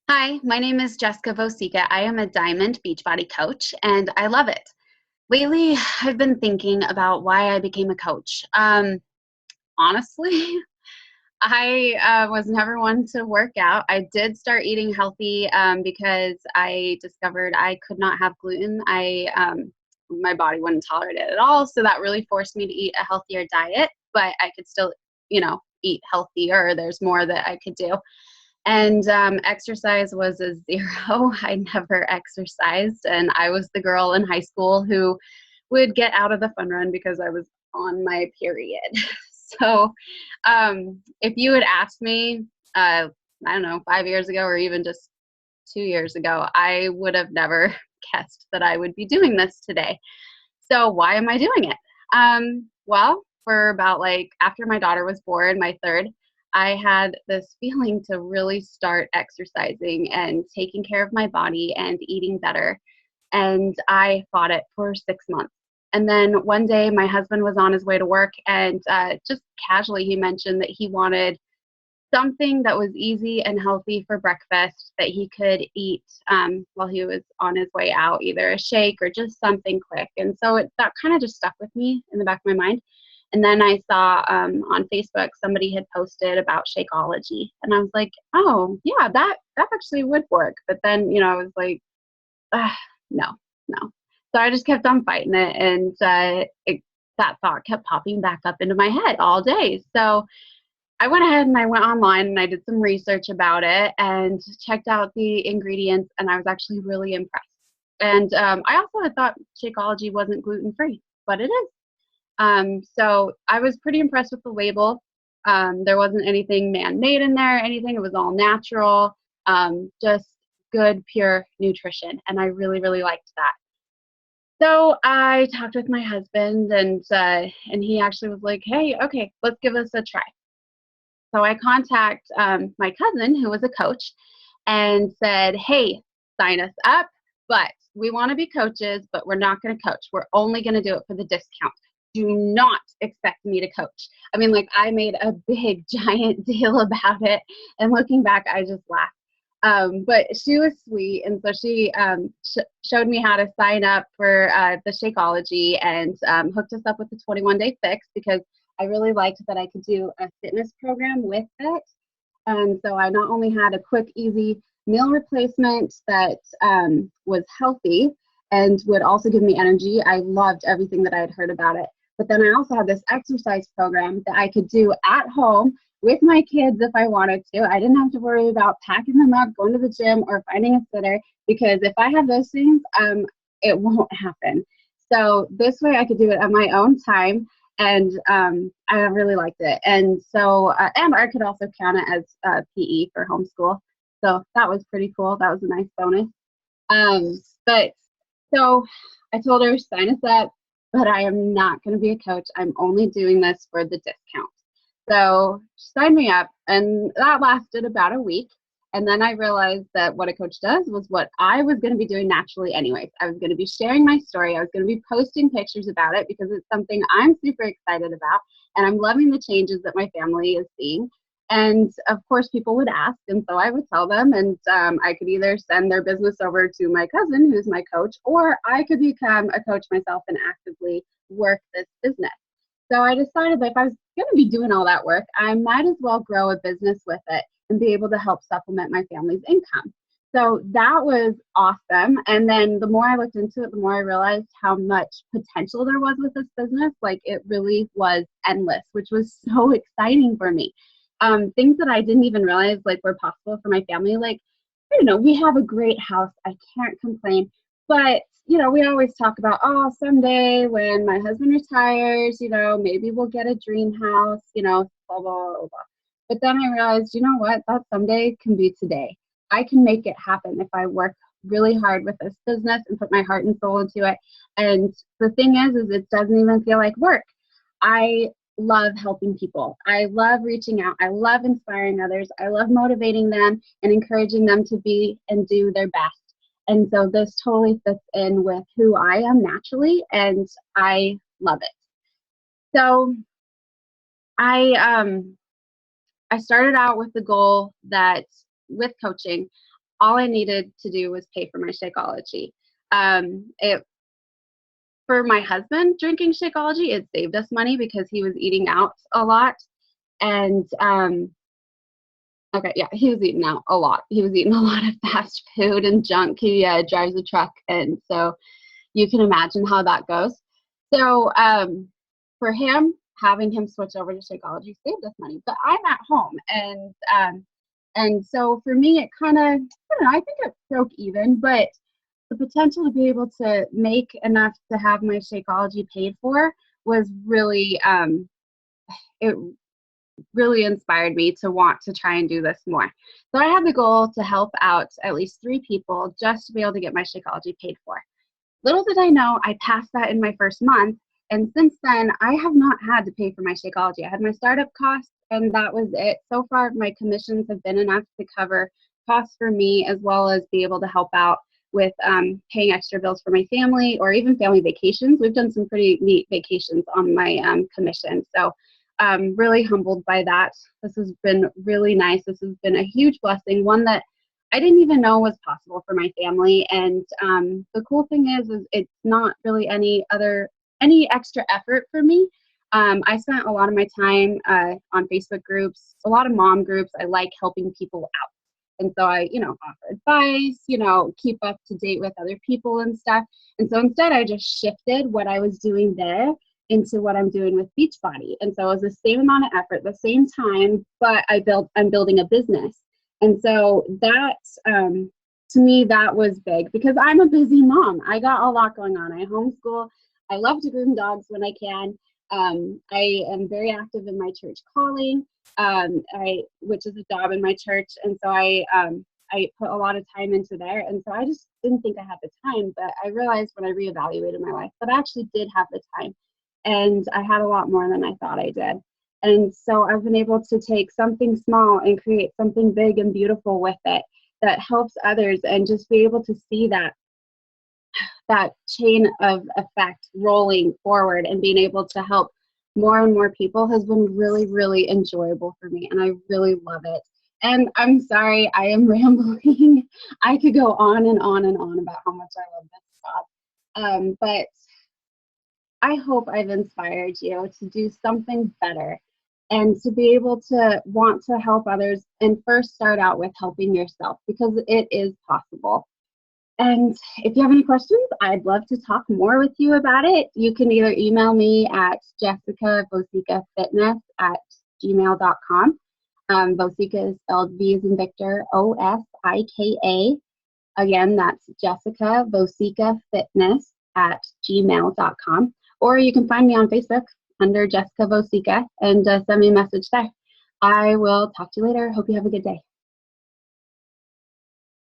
Hi, my name is Jessica Vosica. I am a Diamond Beachbody coach and I love it. Lately, I've been thinking about why I became a coach. Honestly, I was never one to work out. I did start eating healthy because I discovered I could not have gluten. My body wouldn't tolerate it at all, so that really forced me to eat a healthier diet. But I could still, eat healthier. There's more that I could do. And exercise was a zero. I never exercised. And I was the girl in high school who would get out of the fun run because I was on my period. So if you had asked me, I don't know, 5 years ago or even just 2 years ago, I would have never guessed that I would be doing this today. So why am I doing it? Well, for about like after my daughter was born, my third, I had this feeling to really start exercising and taking care of my body and eating better. And I fought it for 6 months. And then one day, my husband was on his way to work, and just casually, he mentioned that he wanted something that was easy and healthy for breakfast that he could eat while he was on his way out, either a shake or just something quick. And so that kind of just stuck with me in the back of my mind. And then I saw on Facebook somebody had posted about Shakeology, and I was like, oh yeah, that actually would work. But then I was like, ah, no, no. So I just kept on fighting it, and that thought kept popping back up into my head all day. So I went ahead and I went online and I did some research about it and checked out the ingredients, and I was actually really impressed. And I also had thought Shakeology wasn't gluten free, but it is. So I was pretty impressed with the label. There wasn't anything man made in there, anything. It was all natural, just good, pure nutrition. And I really, really liked that. So I talked with my husband, and he actually was like, "Hey, okay, let's give this a try." So I contact my cousin, who was a coach, and said, "Hey, sign us up, but we want to be coaches, but we're not going to coach. We're only going to do it for the discount. Do not expect me to coach." I mean, like, I made a big, giant deal about it, and looking back, I just laughed. But she was sweet, and so she showed me how to sign up for the Shakeology, and hooked us up with the 21-day fix because I really liked that I could do a fitness program with it. So I not only had a quick, easy meal replacement that was healthy and would also give me energy. I loved everything that I had heard about it. But then I also had this exercise program that I could do at home with my kids if I wanted to. I didn't have to worry about packing them up, going to the gym, or finding a sitter, because if I have those things, it won't happen. So this way I could do it at my own time, and I really liked it. And so, and I could also count it as PE for homeschool. So that was pretty cool. That was a nice bonus. But so I told her, sign us up, but I am not going to be a coach. I'm only doing this for the discount. So she signed me up, and that lasted about a week. And then I realized that what a coach does was what I was going to be doing naturally anyways. I was going to be sharing my story. I was going to be posting pictures about it because it's something I'm super excited about. And I'm loving the changes that my family is seeing. And of course, people would ask. And so I would tell them. And I could either send their business over to my cousin, who's my coach, or I could become a coach myself and actively work this business. So I decided that if I was going to be doing all that work, I might as well grow a business with it and be able to help supplement my family's income. So that was awesome. And then the more I looked into it, the more I realized how much potential there was with this business. Like, it really was endless, which was so exciting for me. Things that I didn't even realize like were possible for my family. Like, I don't know, we have a great house. I can't complain. But we always talk about, oh, someday when my husband retires, maybe we'll get a dream house, blah, blah, blah, blah. But then I realized, you know what, that someday can be today. I can make it happen if I work really hard with this business and put my heart and soul into it. And the thing is it doesn't even feel like work. I love helping people. I love reaching out. I love inspiring others. I love motivating them and encouraging them to be and do their best. And so this totally fits in with who I am naturally, and I love it. So I started out with the goal that with coaching, all I needed to do was pay for my Shakeology. For my husband, drinking Shakeology, it saved us money because he was eating out a lot. And okay, yeah, he was eating out a lot. He was eating a lot of fast food and junk. He drives a truck, and so you can imagine how that goes. So for him, having him switch over to Shakeology saved us money. But I'm at home, and so for me, it kind of, I don't know, I think it broke even, but the potential to be able to make enough to have my Shakeology paid for was really, it really inspired me to want to try and do this more. So I had the goal to help out at least 3 people just to be able to get my Shakeology paid for. Little did I know, I passed that in my first month, and since then, I have not had to pay for my Shakeology. I had my startup costs, and that was it. So far, my commissions have been enough to cover costs for me, as well as be able to help out with paying extra bills for my family, or even family vacations. We've done some pretty neat vacations on my commission. So I'm really humbled by that. This has been really nice. This has been a huge blessing, one that I didn't even know was possible for my family. And the cool thing is it's not really any extra effort for me. I spent a lot of my time on Facebook groups, a lot of mom groups. I like helping people out. And so I, offer advice, keep up to date with other people and stuff. And so instead I just shifted what I was doing there into what I'm doing with Beachbody. And so it was the same amount of effort, the same time, but I'm building a business. And so that, to me, that was big because I'm a busy mom. I got a lot going on. I homeschool. I love to groom dogs when I can. I am very active in my church calling, which is a job in my church. And so I put a lot of time into there. And so I just didn't think I had the time, but I realized when I reevaluated my life that I actually did have the time, and I had a lot more than I thought I did. And so I've been able to take something small and create something big and beautiful with it that helps others, and just be able to see that chain of effect rolling forward and being able to help more and more people has been really, really enjoyable for me, and I really love it. And I'm sorry, I am rambling. I could go on and on and on about how much I love this job. But I hope I've inspired you to do something better and to be able to want to help others, and first start out with helping yourself, because it is possible. And if you have any questions, I'd love to talk more with you about it. You can either email me at jessicavosicafitness@gmail.com. Vosika is spelled V as in Victor, Osika. Again, that's jessicavosicafitness@gmail.com. Or you can find me on Facebook under Jessica Vosika and send me a message there. I will talk to you later. Hope you have a good day.